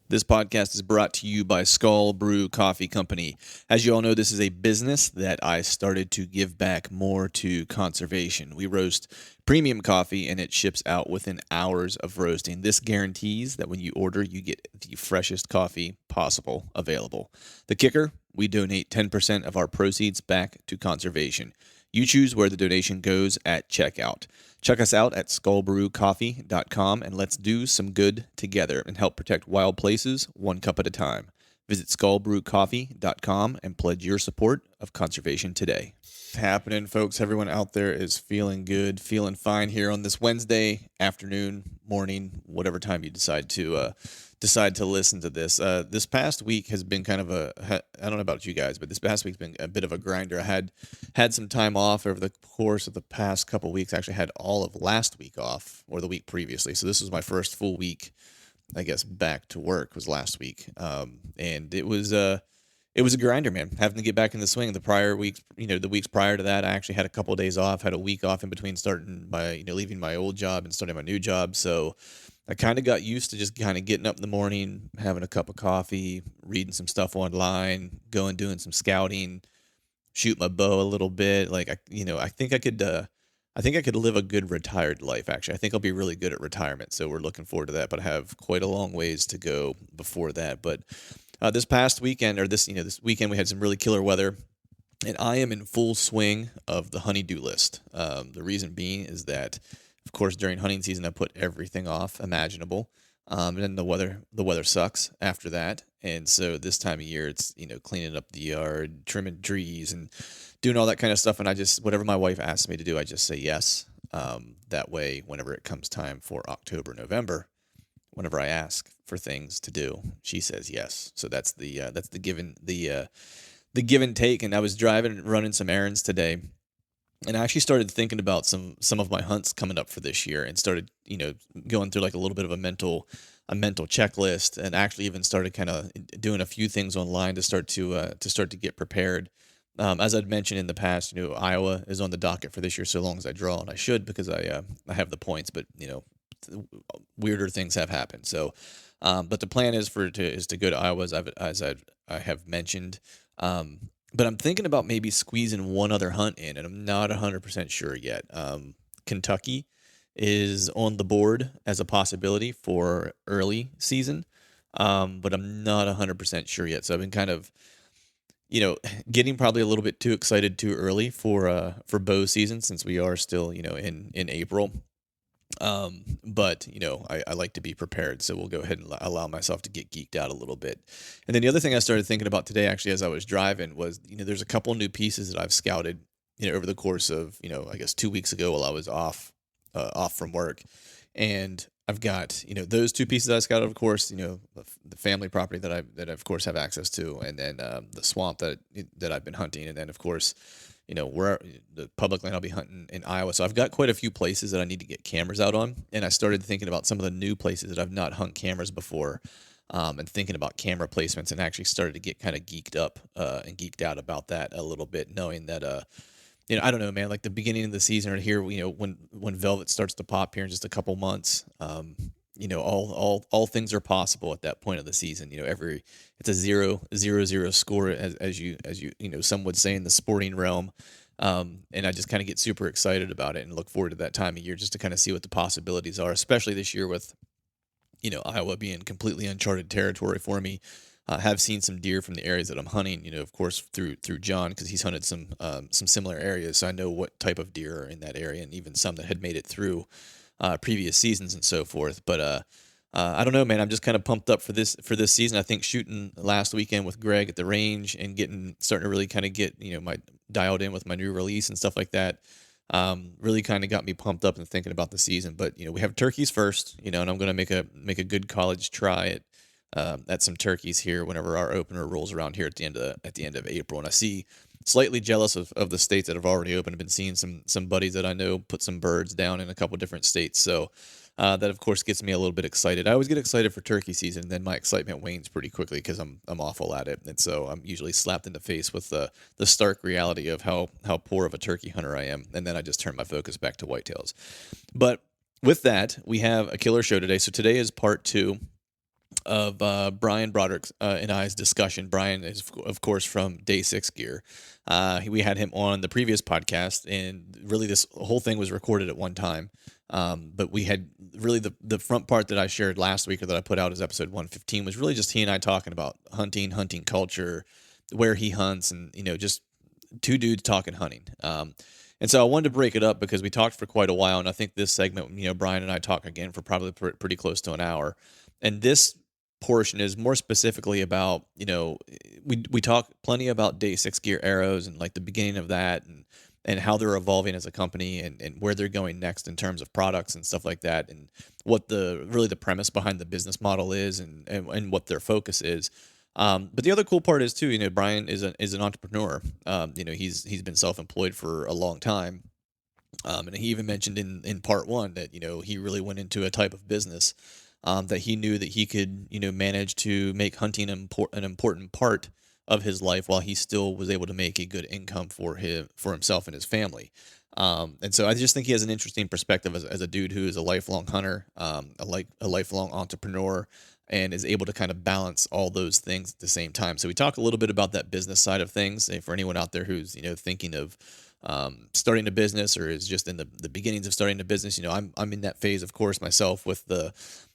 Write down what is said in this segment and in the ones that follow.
This podcast is brought to you by Skull Brew Coffee Company. As you all know, this is a business that I started to give back more to conservation. We roast premium coffee and it ships out within hours of roasting. This guarantees that when you order, you get the freshest coffee possible available. The kicker, we donate 10% of our proceeds back to conservation. You choose where the donation goes at checkout. Check us out at skullbrewcoffee.com and let's do some good together and help protect wild places one cup at a time. Visit skullbrewcoffee.com and pledge your support of conservation today. Happening, folks. Everyone out there is feeling good, feeling fine here on this Wednesday afternoon, morning, whatever time you decide to listen to this. This past week has been kind of I don't know about you guys, but this past week's been a bit of a grinder. I had some time off over the course of the past couple weeks. I actually had all of last week off, or the week previously. So this was my first full week, I guess, back to work was last week. And it was a grinder, man, having to get back in the swing. The prior weeks, the weeks prior to that, I actually had a couple of days off, had a week off in between leaving my old job and starting my new job. So I kind of got used to just kind of getting up in the morning, having a cup of coffee, reading some stuff online, doing some scouting, shoot my bow a little bit. I think I could live a good retired life. Actually, I think I'll be really good at retirement. So we're looking forward to that, but I have quite a long ways to go before that. But this past weekend, this weekend, we had some really killer weather, and I am in full swing of the honeydew list. The reason being is that, of course, during hunting season, I put everything off imaginable, and then the weather sucks after that, and so this time of year, it's cleaning up the yard, trimming trees, and doing all that kind of stuff. And I just, whatever my wife asks me to do, I just say yes. That way, whenever it comes time for October, November, whenever I ask for things to do, she says yes. So that's the give and take. And I was driving and running some errands today, and I actually started thinking about some of my hunts coming up for this year, and started going through like a little bit of a mental checklist, and actually even started kind of doing a few things online to start to get prepared. As I'd mentioned in the past, Iowa is on the docket for this year, so long as I draw, and I should, because I have the points, but weirder things have happened. So, but the plan is to go to Iowa, as I have mentioned. But I'm thinking about maybe squeezing one other hunt in, and I'm not 100% sure yet. Kentucky is on the board as a possibility for early season, but I'm not 100% sure yet. So I've been kind of, getting probably a little bit too excited too early for bow season, since we are still, in April. But I like to be prepared, so we'll go ahead and allow myself to get geeked out a little bit. And then the other thing I started thinking about today, actually, as I was driving, was, there's a couple new pieces that I've scouted, over the course of, I guess 2 weeks ago while I was off from work. And I've got, those two pieces I scouted, of course, the family property that I of course have access to, and then the swamp that I've been hunting, and then of course, where the public land I'll be hunting in Iowa. So I've got quite a few places that I need to get cameras out on, and I started thinking about some of the new places that I've not hung cameras before, and thinking about camera placements, and actually started to get kind of geeked up and geeked out about that a little bit, knowing that I don't know, man, like the beginning of the season or here, when velvet starts to pop here in just a couple months, all things are possible at that point of the season. It's a 0-0-0 score, as you some would say in the sporting realm. And I just kind of get super excited about it and look forward to that time of year, just to kind of see what the possibilities are, especially this year with, Iowa being completely uncharted territory for me. Have seen some deer from the areas that I'm hunting, of course, through John, because he's hunted some similar areas. So I know what type of deer are in that area, and even some that had made it through previous seasons and so forth. But I don't know, man. I'm just kind of pumped up for this season. I think shooting last weekend with Greg at the range and starting to really kind of get my dialed in with my new release and stuff like that. Really kind of got me pumped up and thinking about the season. But we have turkeys first, and I'm going to make a good college try at some turkeys here whenever our opener rolls around here at the end of April. And I see, slightly jealous of the states that have already opened. I've been seeing some buddies that I know put some birds down in a couple different states. So that of course gets me a little bit excited. I always get excited for turkey season, and then my excitement wanes pretty quickly because I'm awful at it, and so I'm usually slapped in the face with the stark reality of how poor of a turkey hunter I am, and then I just turn my focus back to whitetails. But with that, we have a killer show today. So today is part 2 of Brian Broderick and I's discussion. Brian is, of course, from Day 6 Gear. We had him on the previous podcast, and really this whole thing was recorded at one time. But we had really the front part that I shared last week, or that I put out as episode 115, was really just he and I talking about hunting culture, where he hunts, and, just two dudes talking hunting. And so I wanted to break it up because we talked for quite a while, and I think this segment, Brian and I talk again for probably pretty close to an hour. And this portion is more specifically about, we talk plenty about Day 6 Gear arrows and like the beginning of that, and how they're evolving as a company, and where they're going next in terms of products and stuff like that, and what the premise behind the business model is, and what their focus is. But the other cool part is too, Brian is an entrepreneur. He's been self-employed for a long time. And he even mentioned in part one that, he really went into a type of business, that he knew that he could, manage to make hunting an important part of his life, while he still was able to make a good income for himself and his family. And so I just think he has an interesting perspective as a dude who is a lifelong hunter, a lifelong entrepreneur, and is able to kind of balance all those things at the same time. So we talk a little bit about that business side of things. And for anyone out there who's, thinking of starting a business, or is just in the beginnings of starting a business, I'm in that phase, of course, myself, with the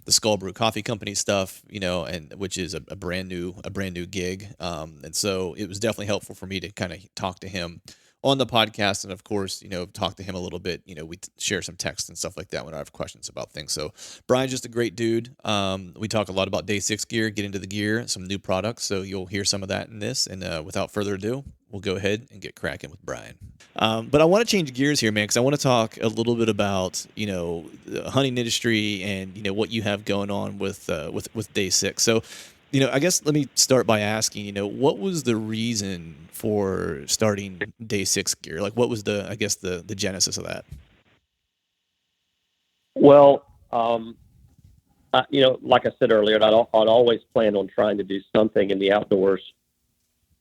Skull Brew Coffee Company stuff, and which is a brand new gig. And so it was definitely helpful for me to kind of talk to him on the podcast, and of course, talk to him a little bit. We share some texts and stuff like that when I have questions about things. So Brian's just a great dude. We talk a lot about Day 6 Gear, get into the gear, some new products. So you'll hear some of that in this. And without further ado, we'll go ahead and get cracking with Brian. But I want to change gears here, man, because I want to talk a little bit about, the hunting industry, and, what you have going on with Day 6. So, I guess let me start by asking, what was the reason for starting Day 6 Gear? Like, what was the genesis of that? Well, like I said earlier, I'd always planned on trying to do something in the outdoors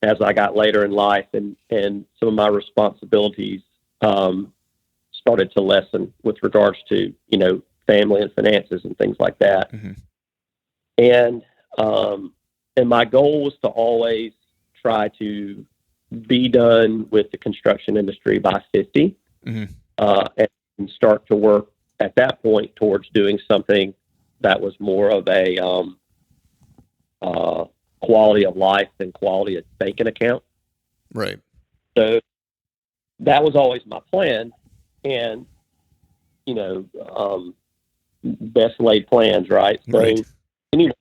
as I got later in life, and some of my responsibilities started to lessen with regards to, family and finances and things like that. Mm-hmm. And my goal was to always try to be done with the construction industry by 50, mm-hmm. And start to work at that point towards doing something that was more of a quality of life than quality of banking account. Right. So that was always my plan. And, best laid plans, right? So right. Anyway,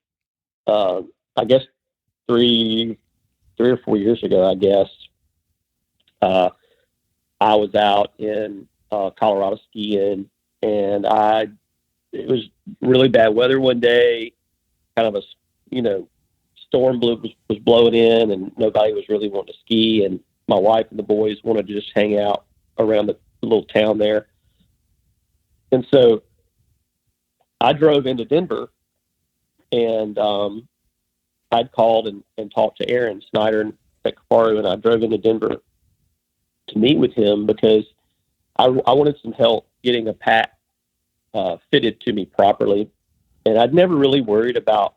I guess 3 or 4 years ago, I was out in Colorado skiing, and it was really bad weather one day. Kind of a storm was blowing in, and nobody was really wanting to ski. And my wife and the boys wanted to just hang out around the little town there. And so I drove into Denver, and I'd called and talked to Aaron Snyder at Kafaru, and I drove into Denver to meet with him because I wanted some help getting a pack fitted to me properly. And I'd never really worried about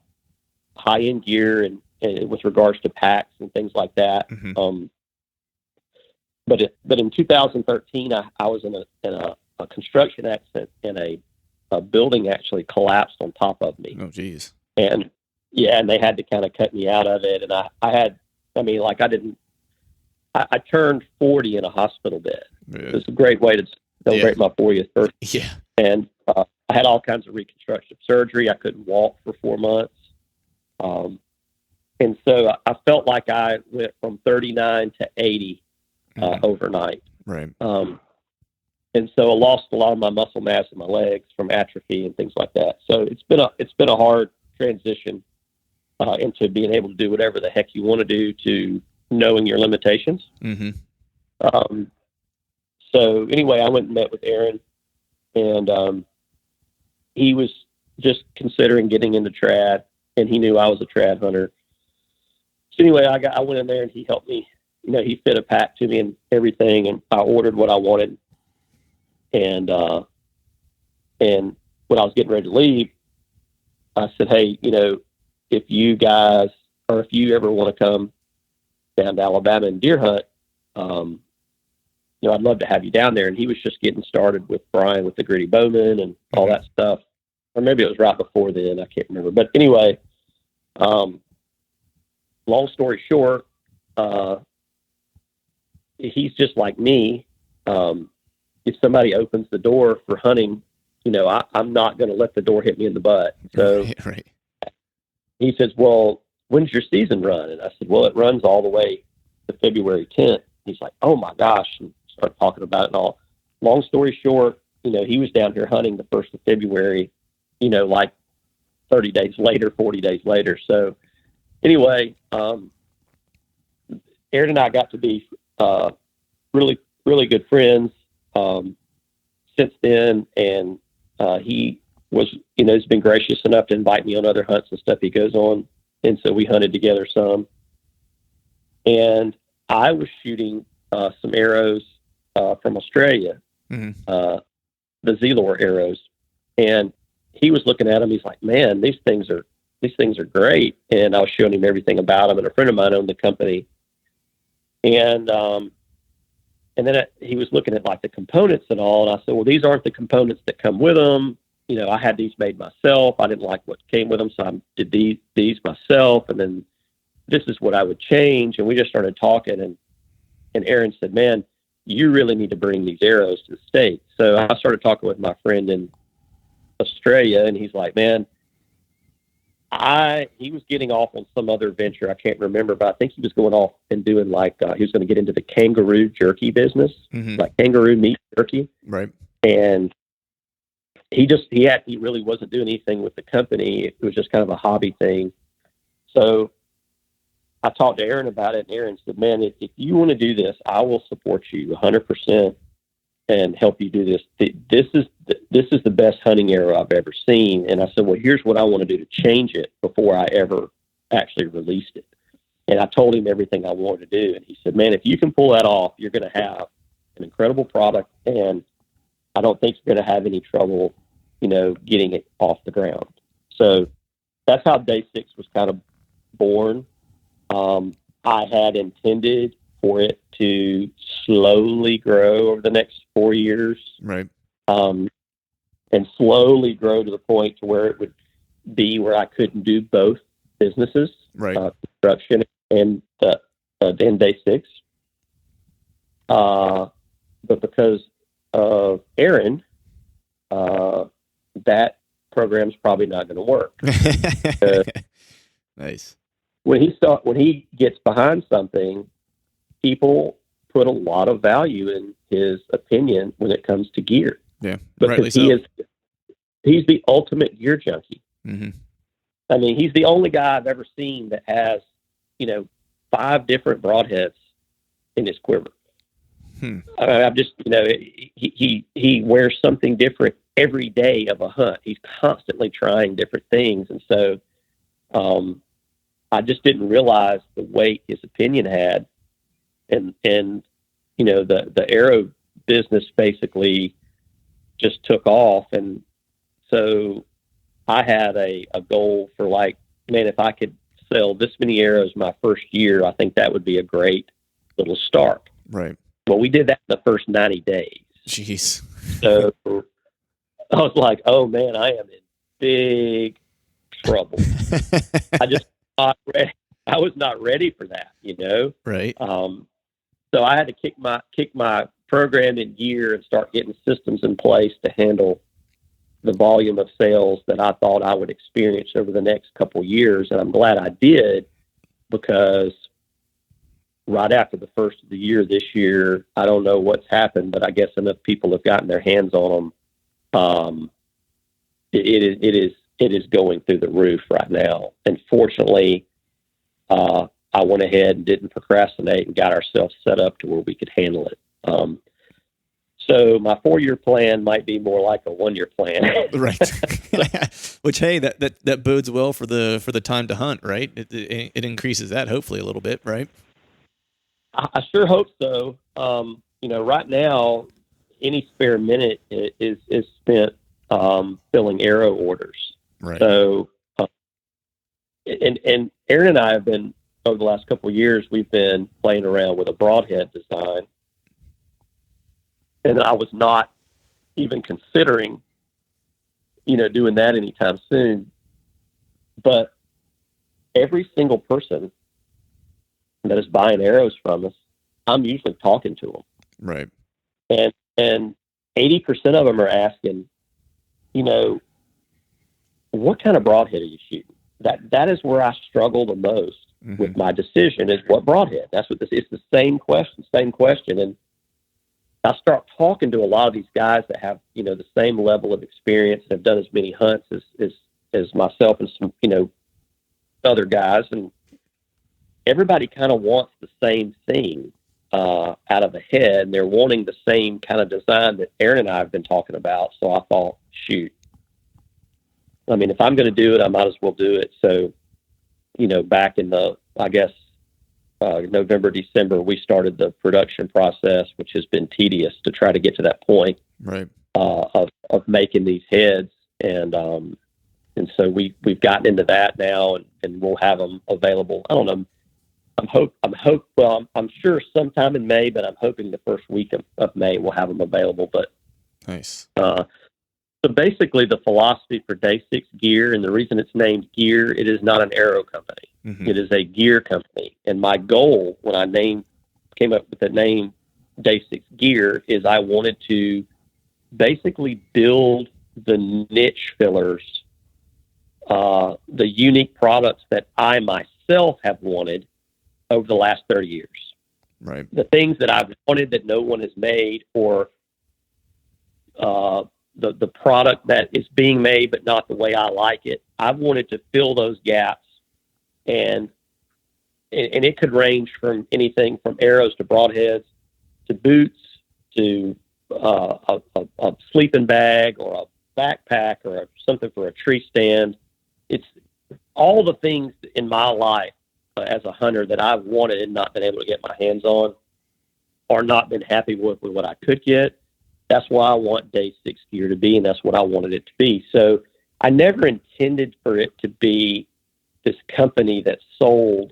high-end gear and with regards to packs and things like that. Mm-hmm. But in 2013, I was in a construction accident, and a building actually collapsed on top of me. Oh, geez. And they had to kind of cut me out of it. And I turned 40 in a hospital bed. Yeah. It was a great way to celebrate my 40th birthday. Yeah. And I had all kinds of reconstructive surgery. I couldn't walk for 4 months. And so I felt like I went from 39 to 80 overnight. Right. And so I lost a lot of my muscle mass in my legs from atrophy and things like that. So it's been a hard transition into being able to do whatever the heck you want to do, to knowing your limitations. Mm-hmm. So anyway, I went and met with Aaron, and he was just considering getting into trad, and he knew I was a trad hunter. So anyway, I went in there, and he helped me. He fit a pack to me and everything, and I ordered what I wanted. And when I was getting ready to leave, I said, "Hey, if you guys, or if you ever want to come down to Alabama and deer hunt, I'd love to have you down there. And he was just getting started with Brian with the Gritty Bowman and all that stuff. Or maybe it was right before then. I can't remember. But anyway, long story short, he's just like me. If somebody opens the door for hunting, I'm not going to let the door hit me in the butt. So right. He says, well, when's your season run? And I said, well, it runs all the way to February 10th. He's like, oh my gosh. And start talking about it and all. Long story short, he was down here hunting the 1st of February, like 30 days later, 40 days later. So anyway, Aaron and I got to be really, really good friends since then. And he was, he's been gracious enough to invite me on other hunts and stuff he goes on. And so we hunted together some. And I was shooting some arrows from Australia, the Zelor arrows. And he was looking at them. He's like, man, these things are great. And I was showing him everything about them. And a friend of mine owned the company. And then he was looking at like the components and all. And I said, well, these aren't the components that come with them. I had these made myself. I didn't like what came with them. So I did these myself. And then this is what I would change. And we just started talking. And Aaron said, man, you really need to bring these arrows to the States. So I started talking with my friend in Australia. And he's like, man, he was getting off on some other venture. I can't remember, but I think he was going off and doing like, he was going to get into the kangaroo jerky business, like kangaroo meat jerky. Right. And he really wasn't doing anything with the company. It was just kind of a hobby thing. So I talked to Aaron about it, and Aaron said, man, if you want to do this, I will support you 100% and help you do this. This is the best hunting arrow I've ever seen. And I said, well, here's what I want to do to change it before I ever actually released it. And I told him everything I wanted to do. And he said, man, if you can pull that off, you're going to have an incredible product. And I don't think you're going to have any trouble, getting it off the ground. So that's how Day 6 was kind of born. I had intended for it to slowly grow over the next 4 years. Right. And slowly grow to the point to where it would be where I couldn't do both businesses, right. Construction and Day 6. But because of Aaron, that program's probably not going to work. Nice. When he gets behind something, people put a lot of value in his opinion when it comes to gear. Yeah, because he's the ultimate gear junkie. I mean, he's the only guy I've ever seen that has, 5 different broadheads in his quiver. I'm just, he wears something different every day of a hunt. He's constantly trying different things. And so, I just didn't realize the weight his opinion had. And the arrow business basically just took off. And so I had a goal for like, man, if I could sell this many arrows my first year, I think that would be a great little start. Right. Well, we did that in the first 90 days. Jeez. So I was like, oh man, I am in big trouble. I was not ready for that, Right. So I had to kick my program in gear and start getting systems in place to handle the volume of sales that I thought I would experience over the next couple years. And I'm glad I did, because right after the first of the year this year, I don't know what's happened, but I guess enough people have gotten their hands on them. It is going through the roof right now. And fortunately, I went ahead and didn't procrastinate and got ourselves set up to where we could handle it. So my 4-year plan might be more like a 1-year plan. Right. Which, hey, that bodes well for the time to hunt, right? It increases that hopefully a little bit, right? I sure hope so. Right now, any spare minute is spent filling arrow orders. Right. So and Aaron and I have been, over the last couple of years, we've been playing around with a broadhead design, and I was not even considering, doing that anytime soon. But every single person that is buying arrows from us, I'm usually talking to them. Right. And 80% of them are asking, what kind of broadhead are you shooting? That is where I struggle the most with my decision, is what broadhead. That's what it's the same question. And I start talking to a lot of these guys that have, the same level of experience and have done as many hunts as myself and some, other guys. And everybody kind of wants the same thing out of a head. And they're wanting the same kind of design that Aaron and I have been talking about. So I thought, shoot, I mean, if I'm going to do it, I might as well do it. So, back in November, December, we started the production process, which has been tedious to try to get to that point, right, of making these heads. And so we've gotten into that now, and we'll have them available. I don't know. I'm sure sometime in May, but I'm hoping the first week of May we'll have them available. But nice. So basically, the philosophy for Day 6 Gear, and the reason it's named Gear, it is not an arrow company. Mm-hmm. It is a gear company. And my goal when I came up with the name Day 6 Gear is I wanted to basically build the niche fillers, the unique products that I myself have wanted over the last 30 years. Right. The things that I've wanted that no one has made, or the product that is being made but not the way I like it. I've wanted to fill those gaps, and it could range from anything from arrows to broadheads to boots to a sleeping bag or a backpack or something for a tree stand. It's all the things in my life as a hunter that I've wanted and not been able to get my hands on, or not been happy with what I could get. That's why I want Day 6 Gear to be, and that's what I wanted it to be. So I never intended for it to be this company that sold,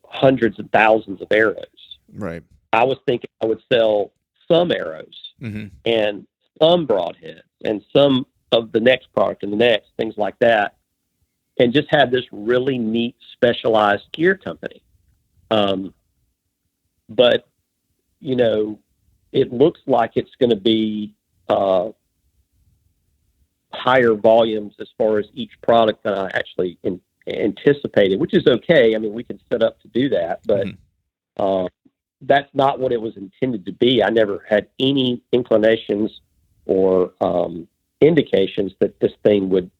hundreds of thousands of arrows. Right. I was thinking I would sell some arrows and some broadheads and some of the next product and the next, things like that, and just have this really neat specialized gear company. But, it looks like it's going to be higher volumes as far as each product than I actually anticipated, which is okay. I mean, we can set up to do that, but that's not what it was intended to be. I never had any inclinations or indications that this thing would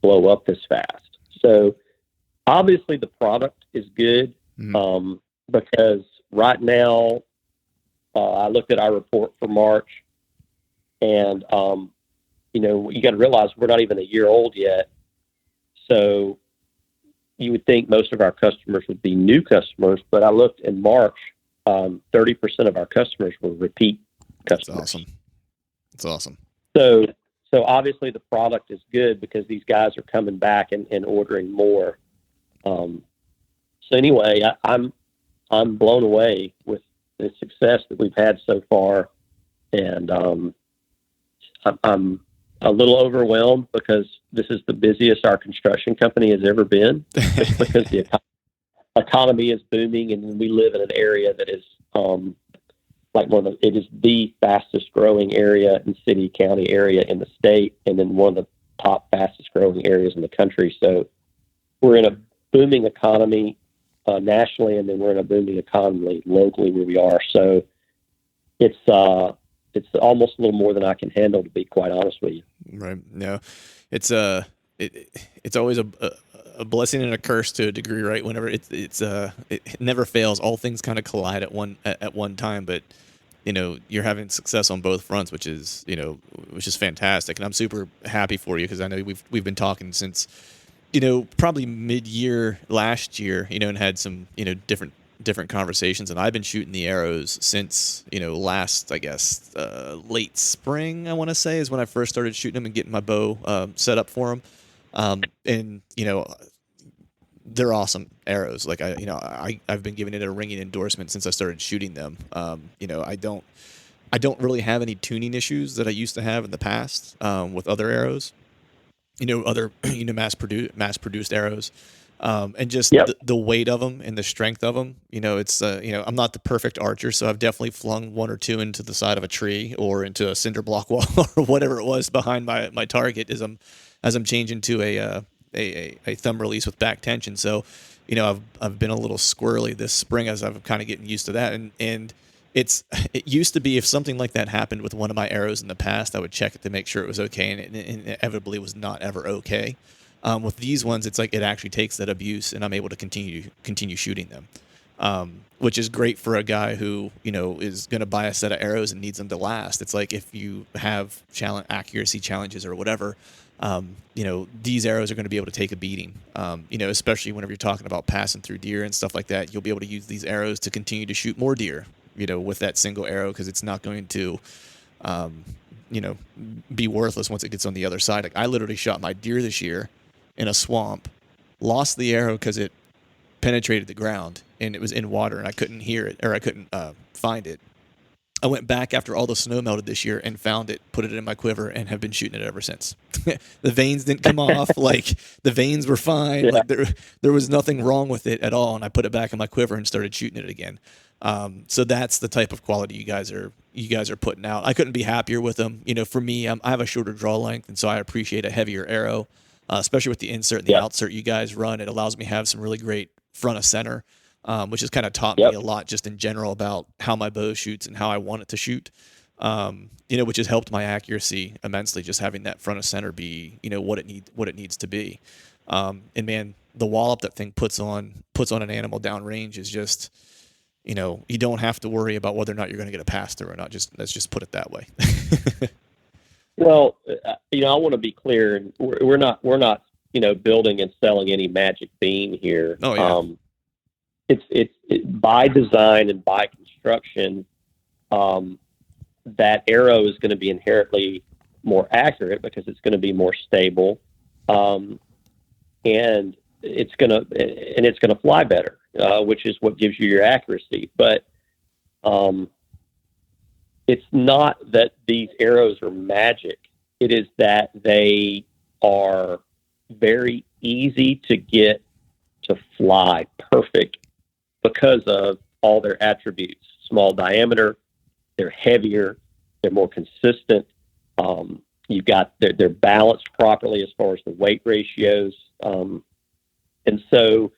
blow up this fast. So obviously the product is good, because right now, I looked at our report for March, and, you got to realize we're not even a year old yet. So you would think most of our customers would be new customers, but I looked in March, 30% of our customers were repeat customers. That's awesome. So obviously the product is good because these guys are coming back and ordering more. So anyway, I'm blown away with the success that we've had so far, and I'm a little overwhelmed because this is the busiest our construction company has ever been, just because the economy is booming, and we live in an area that is it is the fastest growing area in city county area in the state, and then one of the top fastest growing areas in the country. So we're in a booming economy nationally, and then we're in a booming economy locally where we are. So it's almost a little more than I can handle, to be quite honest with you. Right. No, it's always a blessing and a curse to a degree, right? Whenever it never fails. All things kind of collide at one time, but you're having success on both fronts, which is fantastic. And I'm super happy for you, because I know we've been talking since, probably mid-year last year, and had some, different conversations. And I've been shooting the arrows since, last, I guess, late spring, I want to say, is when I first started shooting them and getting my bow set up for them. And, they're awesome arrows. Like I've been giving it a ringing endorsement since I started shooting them. I don't really have any tuning issues that I used to have in the past with other arrows. Other mass produced arrows, and just Yep. the weight of them and the strength of them. It's I'm not the perfect archer, so I've definitely flung one or two into the side of a tree or into a cinder block wall or whatever it was behind my target as I'm changing to a thumb release with back tension. So, I've been a little squirrely this spring as I'm kind of getting used to that, and it used to be if something like that happened with one of my arrows in the past, I would check it to make sure it was okay, and it inevitably was not ever okay. With these ones, it's like it actually takes that abuse, and I'm able to continue shooting them, which is great for a guy who is going to buy a set of arrows and needs them to last. It's like if you have accuracy challenges or whatever, these arrows are going to be able to take a beating. Especially whenever you're talking about passing through deer and stuff like that, you'll be able to use these arrows to continue to shoot more deer. With that single arrow, because it's not going to, be worthless once it gets on the other side. Like I literally shot my deer this year in a swamp, lost the arrow because it penetrated the ground and it was in water and I couldn't hear it or I couldn't find it. I went back after all the snow melted this year and found it, put it in my quiver, and have been shooting it ever since. The veins didn't come off. Like the veins were fine. Yeah. Like there was nothing wrong with it at all. And I put it back in my quiver and started shooting it again. So that's the type of quality you guys are putting out. I couldn't be happier with them. For me, I have a shorter draw length, and so I appreciate a heavier arrow, especially with the insert and the outsert you guys run. It allows me to have some really great front of center, which has kind of taught me a lot just in general about how my bow shoots and how I want it to shoot. Which has helped my accuracy immensely, just having that front of center be, what it needs to be. And man, the wallop that thing puts on an animal downrange is just, you don't have to worry about whether or not you're going to get a pass through or not. Let's just put it that way. Well, I want to be clear, and we're not building and selling any magic bean here. Oh yeah. It's by design and by construction, that arrow is going to be inherently more accurate because it's going to be more stable, and it's going to fly better, which is what gives you your accuracy. But it's not that these arrows are magic. It is that they are very easy to get to fly perfect because of all their attributes. Small diameter, they're heavier, they're more consistent. You've got they're balanced properly as far as the weight ratios. And so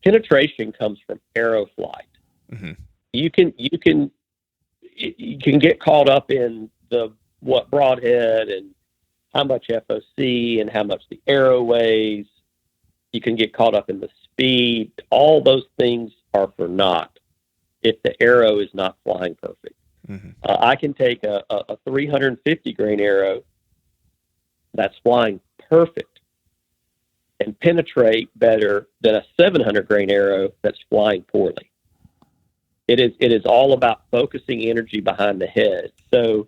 penetration comes from arrow flight. Mm-hmm. You can get caught up in what broadhead and how much FOC and how much the arrow weighs. You can get caught up in the speed. All those things are for naught if the arrow is not flying perfect. Mm-hmm. I can take a 350 grain arrow that's flying perfect and penetrate better than a 700 grain arrow that's flying poorly. It is all about focusing energy behind the head. So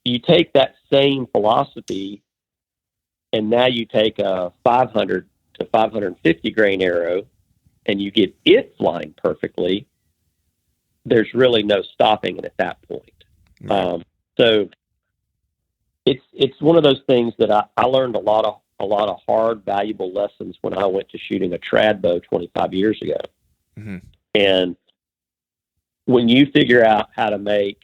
you take that same philosophy and now you take a 500 to 550 grain arrow and you get it flying perfectly. There's really no stopping it at that point. Right. So it's one of those things that I learned a lot of hard, valuable lessons when I went to shooting a trad bow 25 years ago. Mm-hmm. And when you figure out how to make,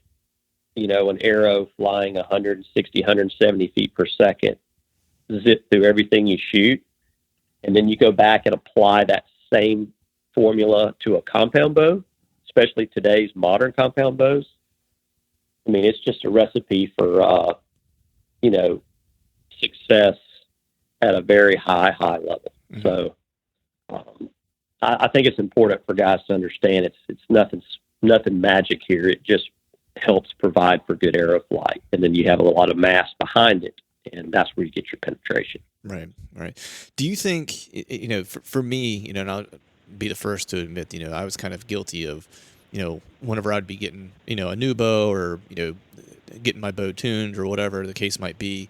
an arrow flying 160, 170 feet per second, zip through everything you shoot, and then you go back and apply that same formula to a compound bow, especially today's modern compound bows. I mean, it's just a recipe for, success at a very high level. Mm-hmm. So I think it's important for guys to understand it's nothing magic here. It just helps provide for good arrow flight. And then you have a lot of mass behind it, and that's where you get your penetration. Right. Do you think, for me, and I'll be the first to admit, I was kind of guilty of, whenever I'd be getting, a new bow or, getting my bow tuned or whatever the case might be,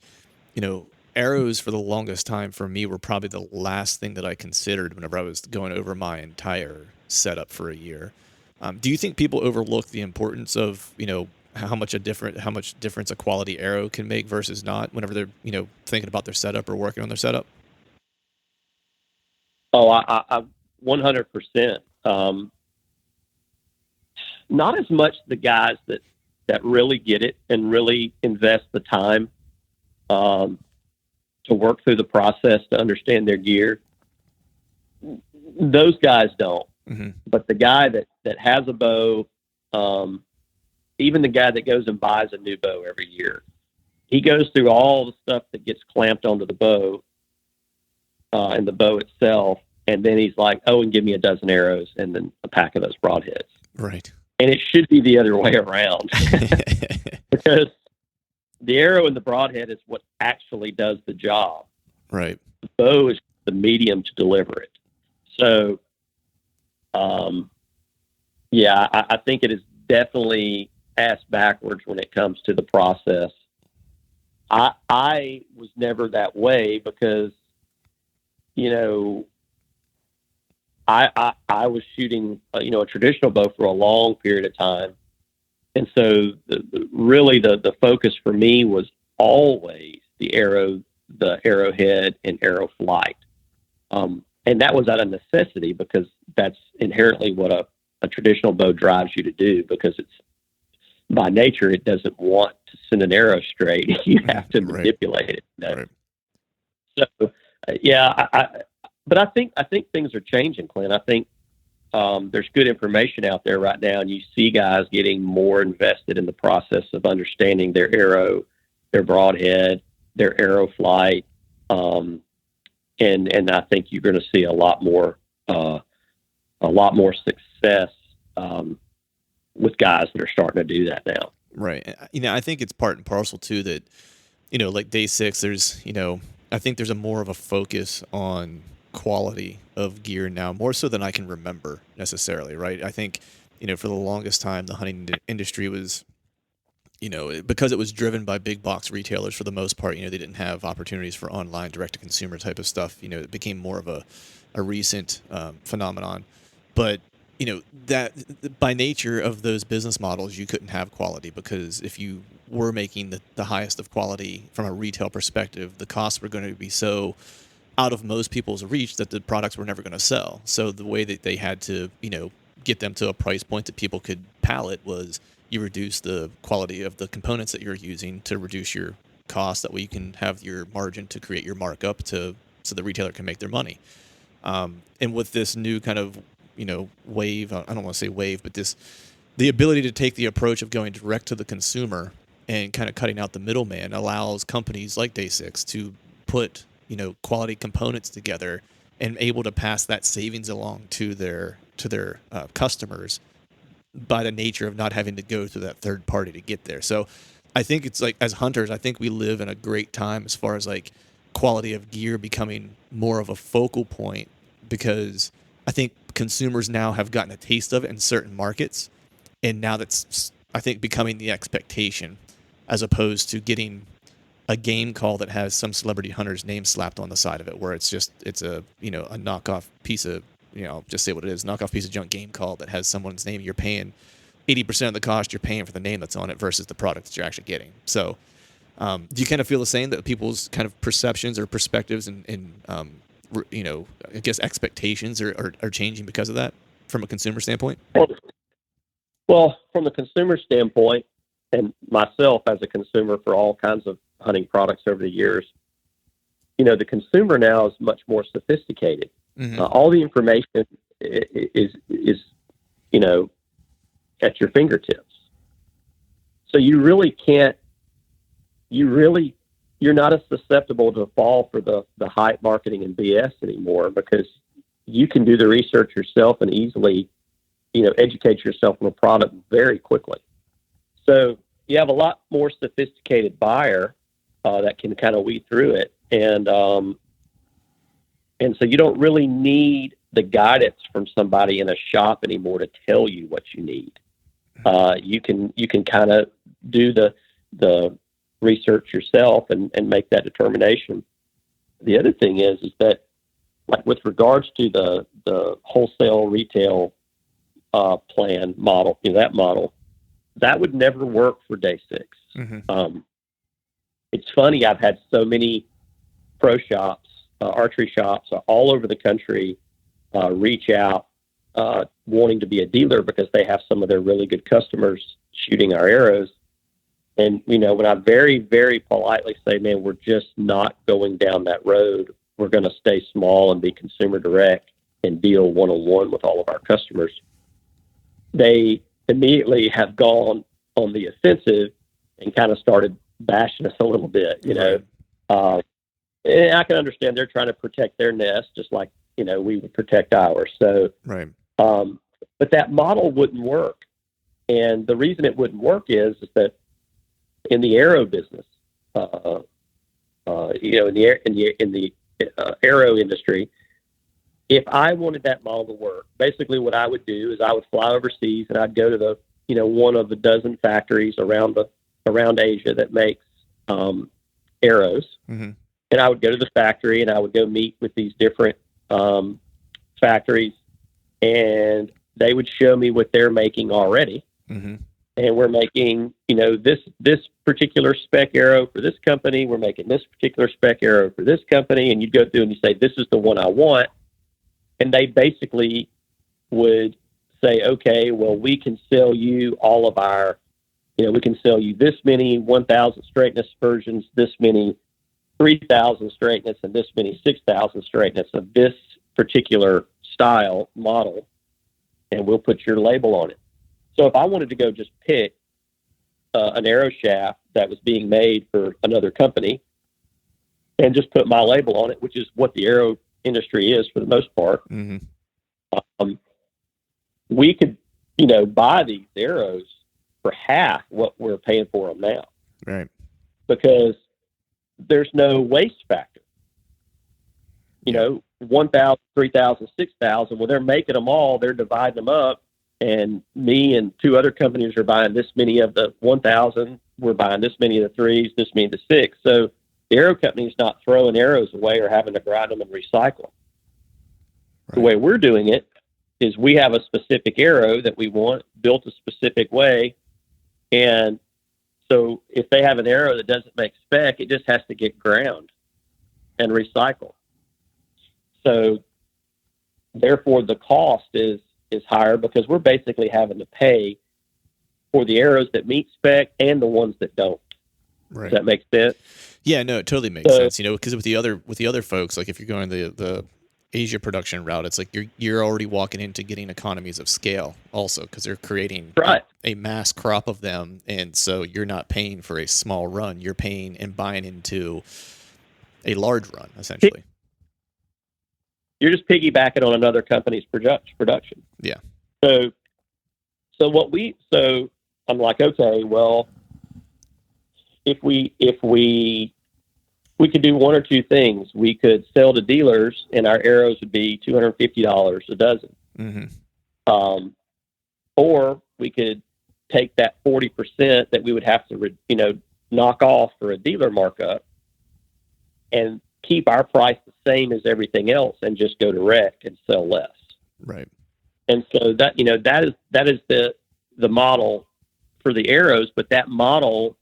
arrows for the longest time for me were probably the last thing that I considered whenever I was going over my entire setup for a year. Do you think people overlook the importance of, how much difference a quality arrow can make versus not whenever they're, thinking about their setup or working on their setup? Oh, I 100%. Not as much the guys that really get it and really invest the time to work through the process to understand their gear. Those guys don't. Mm-hmm. But the guy that has a bow, even the guy that goes and buys a new bow every year, he goes through all the stuff that gets clamped onto the bow and the bow itself. And then he's like, oh, and give me a dozen arrows and then a pack of those broadheads. Right. And it should be the other way around because the arrow and the broadhead is what actually does the job. Right. The bow is the medium to deliver it. So, I think it is definitely ass backwards when it comes to the process. I was never that way because, I was shooting, a traditional bow for a long period of time. And so the focus for me was always the arrowhead and arrow flight. And that was out of necessity because that's inherently what a traditional bow drives you to do, because it's by nature, it doesn't want to send an arrow straight. You have to manipulate it. Right. So, but I think things are changing, Clint. I think there's good information out there right now, and you see guys getting more invested in the process of understanding their arrow, their broadhead, their arrow flight, and I think you're going to see a lot more success with guys that are starting to do that now. Right. I think it's part and parcel too that, like day 6, there's, I think there's more of a focus on quality of gear now, more so than I can remember necessarily. Right. I think, for the longest time, the hunting industry was, because it was driven by big box retailers for the most part, they didn't have opportunities for online direct to consumer type of stuff. It became more of a recent phenomenon, but that by nature of those business models, you couldn't have quality, because if you were making the highest of quality from a retail perspective, the costs were going to be so out of most people's reach that the products were never going to sell. So the way that they had to, get them to a price point that people could palate was you reduce the quality of the components that you're using to reduce your cost. That way you can have your margin to create your markup so the retailer can make their money. And with this new kind of, wave, I don't want to say wave, but the ability to take the approach of going direct to the consumer and kind of cutting out the middleman allows companies like Day 6 to put, quality components together and able to pass that savings along to their customers by the nature of not having to go through that third party to get there. So I think it's like, as hunters, I think we live in a great time as far as like quality of gear becoming more of a focal point, because I think consumers now have gotten a taste of it in certain markets, and now that's, I think, becoming the expectation, as opposed to getting a game call that has some celebrity hunter's name slapped on the side of it, where it's a a knockoff piece of, just say what it is, knockoff piece of junk game call that has someone's name. You're paying 80% of the cost you're paying for the name that's on it versus the product that you're actually getting. So do you kind of feel the same, that people's kind of perceptions or perspectives and I guess expectations are changing because of that from a consumer standpoint? Well, from a consumer standpoint, and myself as a consumer for all kinds of hunting products over the years, the consumer now is much more sophisticated. Mm-hmm. All the information is at your fingertips. So you're not as susceptible to fall for the hype marketing and BS anymore, because you can do the research yourself and easily, educate yourself on a product very quickly. So you have a lot more sophisticated buyer that can kind of weed through it. And so you don't really need the guidance from somebody in a shop anymore to tell you what you need. You can kind of do the research yourself and make that determination. The other thing is that, like with regards to the wholesale retail plan model, that model, that would never work for day 6. Mm-hmm. It's funny, I've had so many pro shops, archery shops all over the country reach out wanting to be a dealer because they have some of their really good customers shooting our arrows. And, when I very, very politely say, man, we're just not going down that road. We're going to stay small and be consumer direct and deal one-on-one with all of our customers. They immediately have gone on the offensive and kind of started bashing us a little bit, Right. And I can understand they're trying to protect their nest just like, we would protect ours. So, Right. But that model wouldn't work. And the reason it wouldn't work is that in the arrow business, in the arrow industry, if I wanted that model to work, basically what I would do is I would fly overseas and I'd go to the, one of the dozen factories around Asia that makes arrows. Mm-hmm. And I would go to the factory and I would go meet with these different factories, and they would show me what they're making already. Mm-hmm. And we're making, this particular spec arrow for this company. We're making this particular spec arrow for this company. And you'd go through and you say, this is the one I want. And they basically would say, okay, well, we can sell you all of our, we can sell you this many 1,000 straightness versions, this many 3,000 straightness, and this many 6,000 straightness of this particular style model. And we'll put your label on it. So if I wanted to go just pick an arrow shaft that was being made for another company and just put my label on it, which is what the arrow industry is for the most part, Mm-hmm. We could, buy these arrows for half what we're paying for them now. Right. Because there's no waste factor. 1,000, 3,000, 6,000. Well, they're making them all. They're dividing them up. And me and 2 other companies are buying this many of the 1,000. We're buying this many of the 3s, this many of the 6. So the arrow company is not throwing arrows away or having to grind them and recycle them. Right. The way we're doing it is we have a specific arrow that we want built a specific way. And so if they have an arrow that doesn't make spec, it just has to get ground and recycled. So therefore the cost is higher because we're basically having to pay for the arrows that meet spec and the ones that don't. Right. Does that make sense? Yeah, no, it totally makes sense. Because with the other folks, like if you're going the Asia production route, it's like you're already walking into getting economies of scale also because they're creating a mass crop of them, and so you're not paying for a small run, you're paying and buying into a large run essentially. You're just piggybacking on another company's production. Yeah. So I'm like, okay, well, if we could do one or two things. We could sell to dealers, and our arrows would be $250 a dozen. Mm-hmm. Or we could take that 40% that we would have to, knock off for a dealer markup, and keep our price the same as everything else, and just go direct and sell less. Right. And so that is the model for the arrows, but that model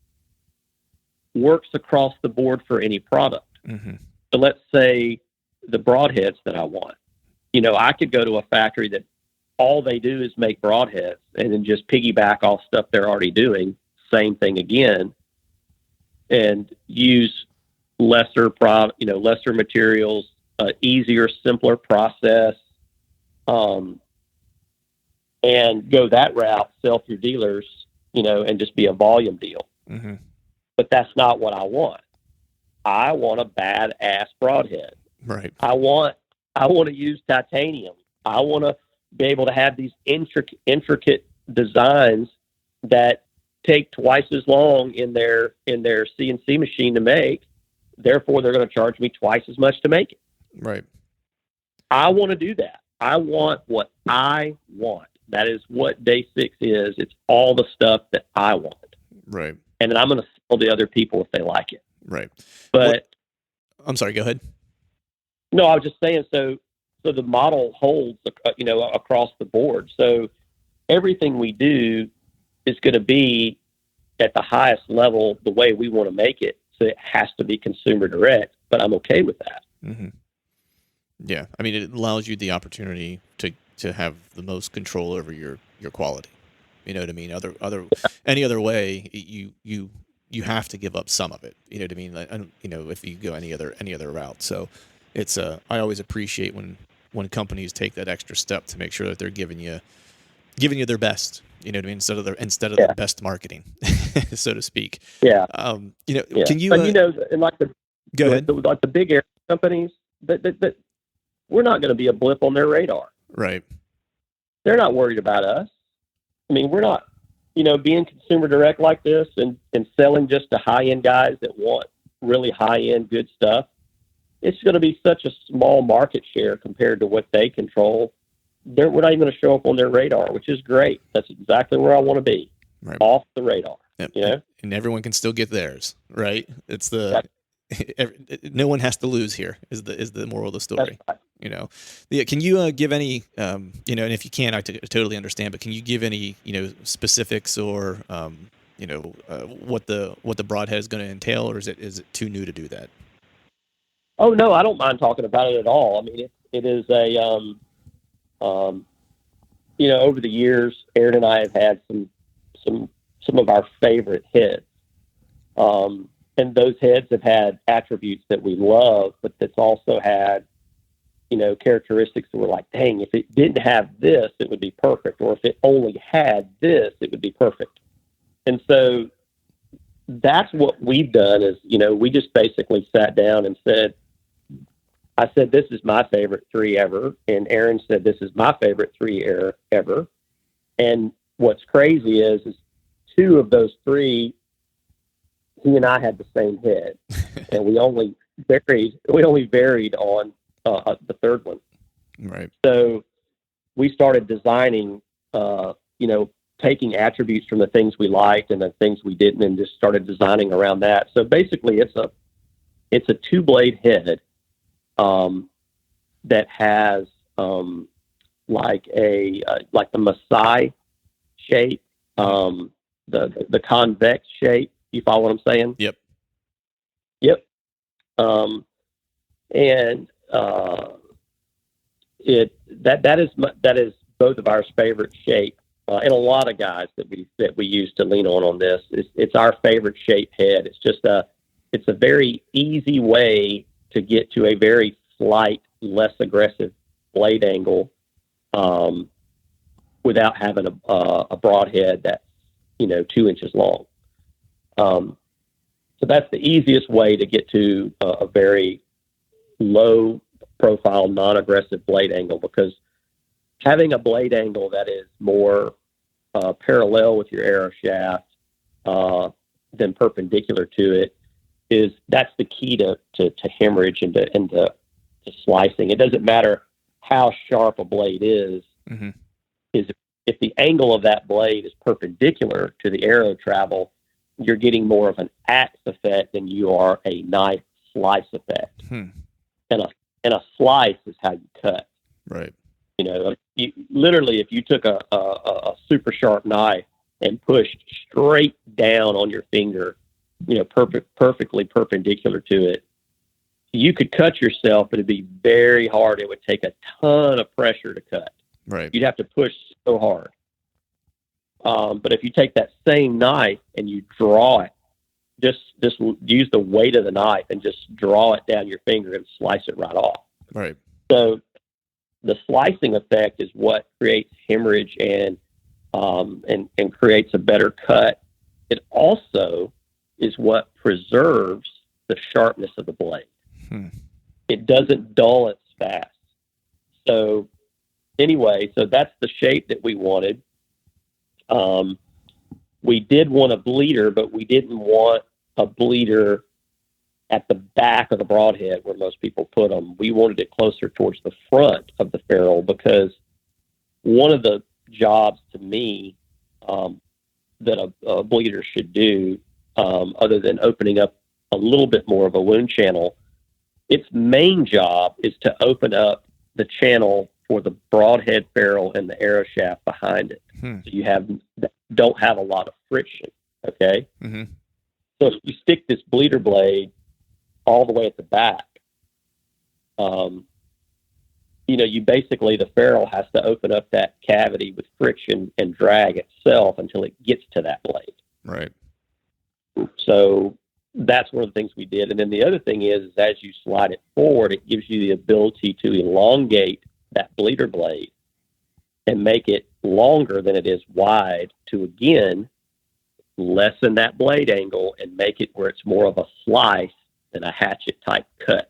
works across the board for any product. Mm-hmm. So let's say the broadheads that I want, I could go to a factory that all they do is make broadheads and then just piggyback off stuff they're already doing, same thing again, and use lesser materials, easier, simpler process, and go that route, sell through dealers, and just be a volume deal. Mm-hmm. But that's not what I want. I want a badass broadhead. Right. I want to use titanium. I want to be able to have these intricate designs that take twice as long in their CNC machine to make. Therefore, they're going to charge me twice as much to make it. Right. I want to do that. I want what I want. That is what Day 6 is. It's all the stuff that I want. Right. And then I'm going to sell to other people if they like it. Right. But I'm sorry, go ahead. no, I was just saying, so the model holds, across the board. So everything we do is going to be at the highest level the way we want to make it. So it has to be consumer direct, but I'm okay with that. Mm-hmm. Yeah. I mean, it allows you the opportunity to have the most control over your quality. You know what I mean? Any other way, you have to give up some of it. You know what I mean? Like, if you go any other route. So it's I always appreciate when companies take that extra step to make sure that they're giving you their best. You know what I mean? Instead of their best marketing, so to speak. Yeah. Yeah. Can you? But and like go ahead. Like the big air companies, that we're not going to be a blip on their radar. Right. They're not worried about us. I mean, we're not, being consumer direct like this and selling just to high end guys that want really high end good stuff. It's going to be such a small market share compared to what they control. We're not even going to show up on their radar, which is great. That's exactly where I want to be, right. Off the radar. Yep. And everyone can still get theirs, right? It's no one has to lose here. Is the moral of the story? Right. Yeah. Can you give any, and if you can, I totally understand, but can you give any, specifics or, what the Broadhead is going to entail, or is it too new to do that? Oh no, I don't mind talking about it at all. I mean, it is a, over the years, Aaron and I have had some of our favorite heads. And those heads have had attributes that we love, but that's also had, characteristics that were like, dang, if it didn't have this, it would be perfect. Or if it only had this, it would be perfect. And so that's what we've done is, we just basically sat down and I said, this is my favorite 3 ever. And Aaron said, this is my favorite 3 ever. And what's crazy is 2 of those 3, he and I had the same head, and we only varied on the third one. Right. So we started designing, taking attributes from the things we liked and the things we didn't, and just started designing around that. So basically, it's a 2-blade head that has like the Maasai shape, the convex shape. You follow what I'm saying? Yep. And that is both of our favorite shape, and a lot of guys that we use to lean on this. It's our favorite shape head. It's a very easy way to get to a very slight, less aggressive blade angle, without having a broadhead that's 2 inches long. So that's the easiest way to get to a very low profile, non-aggressive blade angle, because having a blade angle that is more parallel with your arrow shaft than perpendicular to it that's the key to hemorrhage and to slicing. It doesn't matter how sharp a blade is, mm-hmm. If the angle of that blade is perpendicular to the arrow travel, you're getting more of an axe effect than you are a knife slice effect. And a slice is how you cut. Right. Literally, if you took a super sharp knife and pushed straight down on your finger, perfectly perpendicular to it, you could cut yourself, but it'd be very hard. It would take a ton of pressure to cut. Right. You'd have to push so hard. But if you take that same knife and you draw it, just use the weight of the knife and just draw it down your finger and slice it right off. Right. So the slicing effect is what creates hemorrhage and creates a better cut. It also is what preserves the sharpness of the blade. It doesn't dull its fast. So anyway, so that's the shape that we wanted. We did want a bleeder, but we didn't want a bleeder at the back of the broadhead where most people put them. We wanted it closer towards the front of the ferrule, because one of the jobs to me that a bleeder should do other than opening up a little bit more of a wound channel. Its main job is to open up the channel for the broadhead ferrule and the arrow shaft behind it. So you don't have a lot of friction. Okay. Mm-hmm. So if you stick this bleeder blade all the way at the back, you basically, the ferrule has to open up that cavity with friction and drag itself until it gets to that blade. Right. So that's one of the things we did. And then the other thing is as you slide it forward, it gives you the ability to elongate that bleeder blade and make it longer than it is wide to, again, lessen that blade angle and make it where it's more of a slice than a hatchet type cut.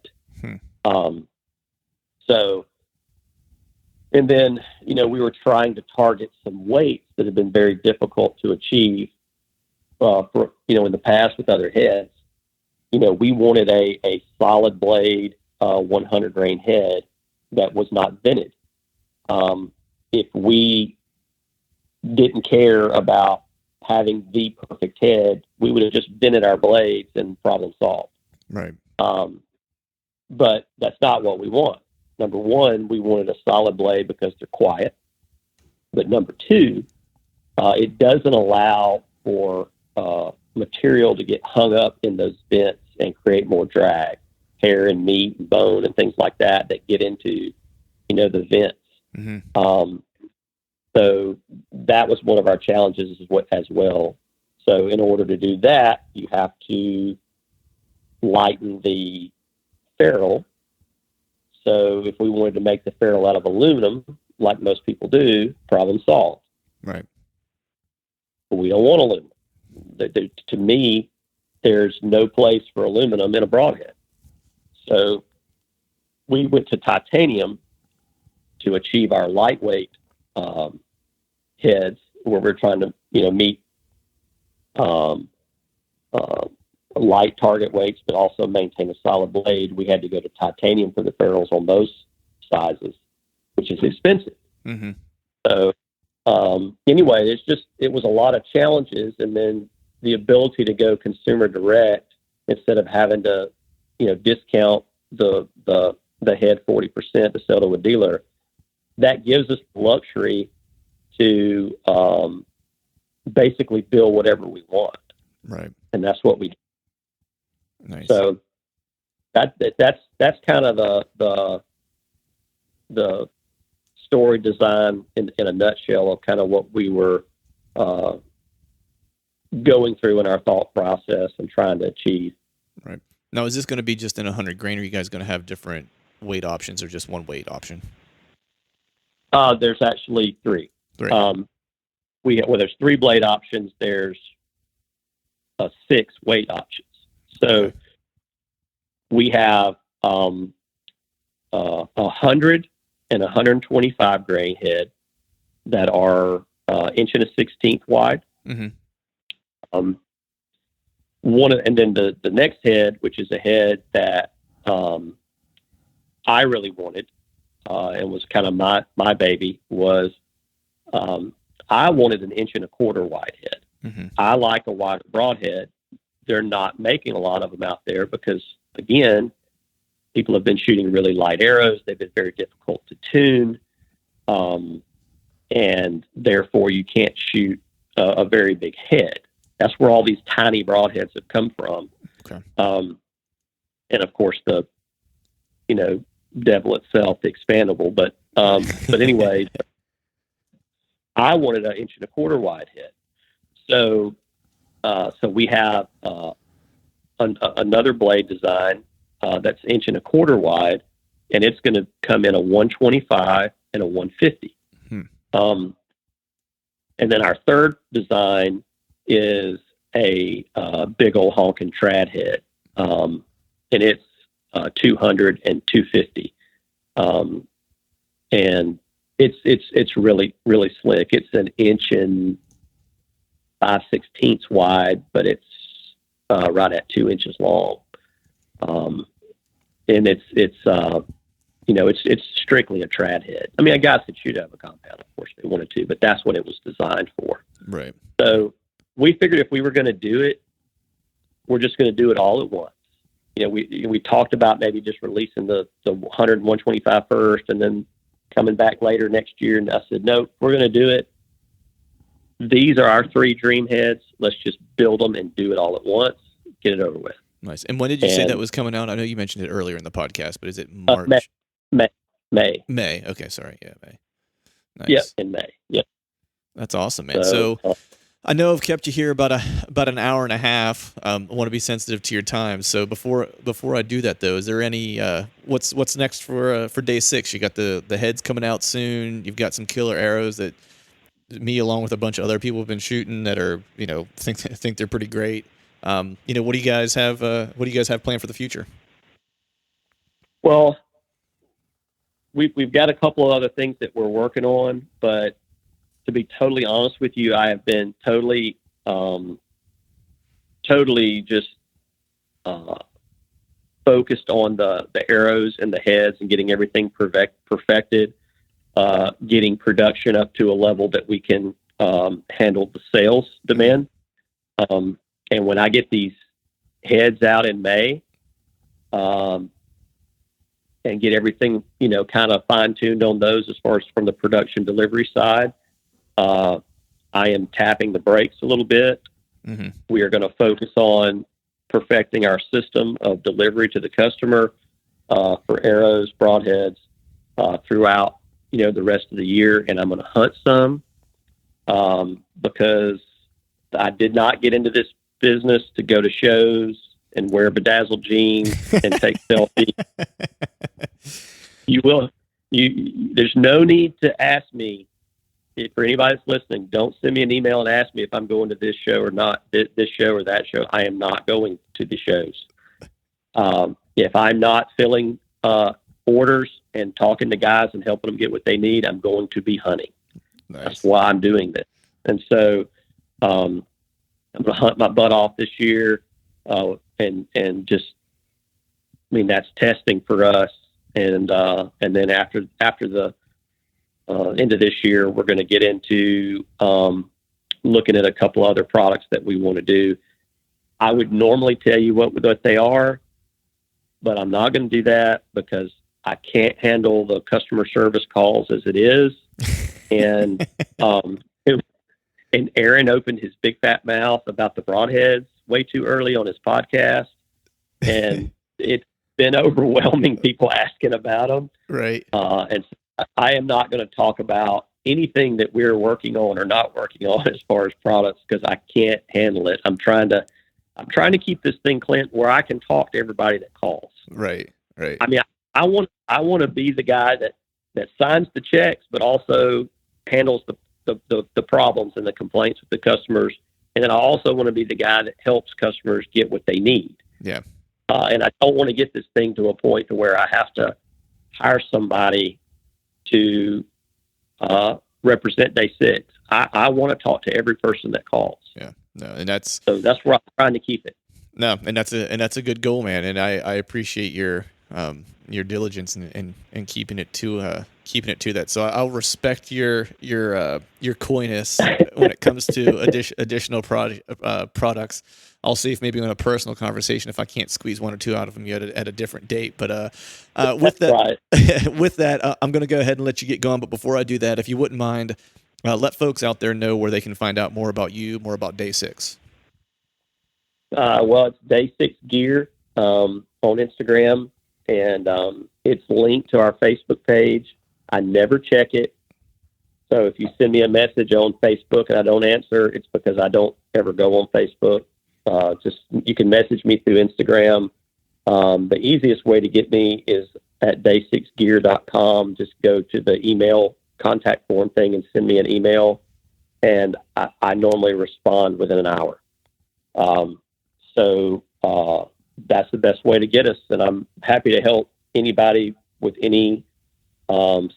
And then, we were trying to target some weights that have been very difficult to achieve, in the past with other heads. We wanted a solid blade, 100 grain head that was not vented. If we didn't care about having the perfect head, we would have just vented our blades and problem solved. Right. But that's not what we want. Number one, we wanted a solid blade because they're quiet. But number two, it doesn't allow for material to get hung up in those vents and create more drag, hair and meat and bone and things like that get into, the vents. Mm-hmm. So that was one of our challenges as well. So in order to do that, you have to lighten the ferrule. So if we wanted to make the ferrule out of aluminum, like most people do, problem solved. Right. But we don't want aluminum. To me, there's no place for aluminum in a broadhead. So we went to titanium to achieve our lightweight heads, where we're trying to, meet light target weights, but also maintain a solid blade. We had to go to titanium for the ferrules on those sizes, which is expensive. Mm-hmm. So anyway, it was a lot of challenges, and then the ability to go consumer direct instead of having to, discount the head 40% to sell to a dealer. That gives us the luxury to basically build whatever we want. Right. And that's what we do. Nice. So that's kind of the story design in a nutshell of kind of what we were going through in our thought process and trying to achieve. Right. Now, is this going to be just in 100 grain, or are you guys going to have different weight options, or just one weight option? There's actually three. Three. There's 3 blade options. There's 6 weight options. So Okay. we have 100 and 125 grain head that are 1.16 wide. Mm-hmm. And then the next head, which is a head that I really wanted and was kind of my baby, was I wanted an 1.25 inch wide head. Mm-hmm. I like a wider broadhead. They're not making a lot of them out there because, again, people have been shooting really light arrows. They've been very difficult to tune, and therefore you can't shoot a very big head. That's where all these tiny broadheads have come from. Okay. And of course the, devil itself, the expandable. But anyway, I wanted an 1.25 inch wide head. So we have another blade design that's 1.25 inch wide, and it's going to come in a 125 and a 150. And then our third design is a big old honking trad head, and it's 200 and 250, and it's really, really slick. It's 1 inch and 5/16 wide, but it's right at 2 inches long, and it's strictly a trad head. I mean, guys could shoot out of a compound, of course, if they wanted to, but that's what it was designed for. Right. So we figured if we were going to do it, we're just going to do it all at once. We talked about maybe just releasing the 100 and 125 first and then coming back later next year. And I said, no, we're going to do it. These are our 3 dream heads. Let's just build them and do it all at once. Get it over with. Nice. And when did you say that was coming out? I know you mentioned it earlier in the podcast, but is it March? May. May. Okay. Sorry. Yeah. May. Nice. Yep. In May. Yep. That's awesome, man. So I know I've kept you here about an hour and a half. I want to be sensitive to your time. So before I do that though, is there any what's next for day 6? You got the heads coming out soon. You've got some killer arrows that me along with a bunch of other people have been shooting that are think they're pretty great. What do you guys have? What do you guys have planned for the future? Well, we've got a couple of other things that we're working on, but to be totally honest with you, I have been totally just focused on the arrows and the heads and getting everything perfected, getting production up to a level that we can handle the sales demand. And when I get these heads out in May, and get everything, kind of fine-tuned on those as far as from the production delivery side, I am tapping the brakes a little bit. Mm-hmm. We are going to focus on perfecting our system of delivery to the customer for arrows, broadheads throughout, the rest of the year. And I'm going to hunt some because I did not get into this business to go to shows and wear bedazzled jeans and take selfies. There's no need to ask me. For anybody that's listening, don't send me an email and ask me if I'm going to this show or not, this show or that show. I am not going to the shows. If I'm not filling orders and talking to guys and helping them get what they need, I'm going to be hunting. Nice. That's why I'm doing this. And so I'm going to hunt my butt off this year and just, that's testing for us. And then after the end of this year, we're going to get into looking at a couple other products that we want to do. I would normally tell you what they are, but I'm not going to do that because I can't handle the customer service calls as it is. And and Aaron opened his big fat mouth about the broadheads way too early on his podcast, and it's been overwhelming people asking about them. Right. And so I am not going to talk about anything that we're working on or not working on as far as products because I can't handle it. I'm trying to keep this thing, Clint, where I can talk to everybody that calls. Right. Right. I want to be the guy that signs the checks, but also handles the problems and the complaints with the customers. And then I also want to be the guy that helps customers get what they need. Yeah. And I don't want to get this thing to a point to where I have to hire somebody to represent day 6. I want to talk to every person that calls. Yeah. No, and that's where I'm trying to keep it. No, and that's a good goal, man. And I appreciate your diligence and keeping it to that. So I'll respect your coyness when it comes to additional products. I'll see if maybe in a personal conversation if I can't squeeze 1 or 2 out of them yet at a different date. But with that, right. With that, I'm going to go ahead and let you get going. But before I do that, if you wouldn't mind, let folks out there know where they can find out more about you, more about Day 6. Well, it's Day 6 Gear on Instagram, and it's linked to our Facebook page. I never check it. So if you send me a message on Facebook and I don't answer, it's because I don't ever go on Facebook. You can message me through Instagram. The easiest way to get me is at day6gear.com. Just go to the email contact form thing and send me an email. And I normally respond within an hour. So that's the best way to get us. And I'm happy to help anybody with any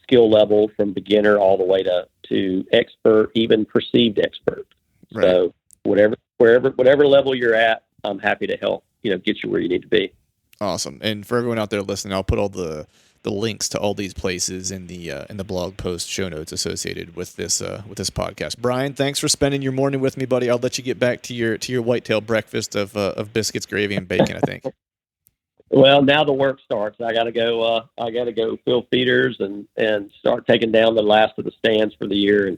skill level from beginner all the way to expert, even perceived expert. Right. So whatever level you're at, I'm happy to help, get you where you need to be. Awesome. And for everyone out there listening, I'll put all the the links to all these places in the blog post show notes associated with this podcast. Brian, thanks for spending your morning with me, buddy. I'll let you get back to your whitetail breakfast of biscuits, gravy, and bacon, I think. Well, now the work starts. I got to go. I got to go fill feeders and start taking down the last of the stands for the year and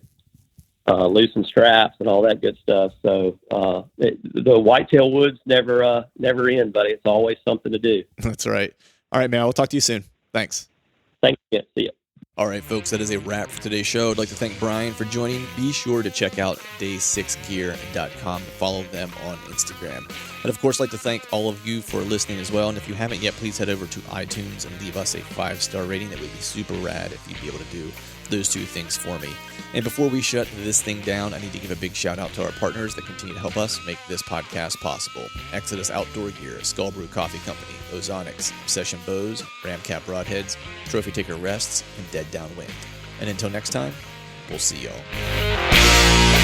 loosen straps and all that good stuff. So the whitetail woods never end, buddy. It's always something to do. That's right. All right, man. We'll talk to you soon. Thanks. Thanks again. See you. All right, folks, that is a wrap for today's show. I'd like to thank Brian for joining. Be sure to check out day6gear.com and follow them on Instagram. I'd, of course, like to thank all of you for listening as well. And if you haven't yet, please head over to iTunes and leave us a 5-star rating. That would be super rad if you'd be able to do those two things for me. And before we shut this thing down, I need to give a big shout out to our partners that continue to help us make this podcast possible. Exodus Outdoor Gear, Skull Brew Coffee Company, Ozonics, Session Bows, Ramcap Broadheads, Trophy Taker Rests, and Dead Downwind. And until next time, we'll see y'all.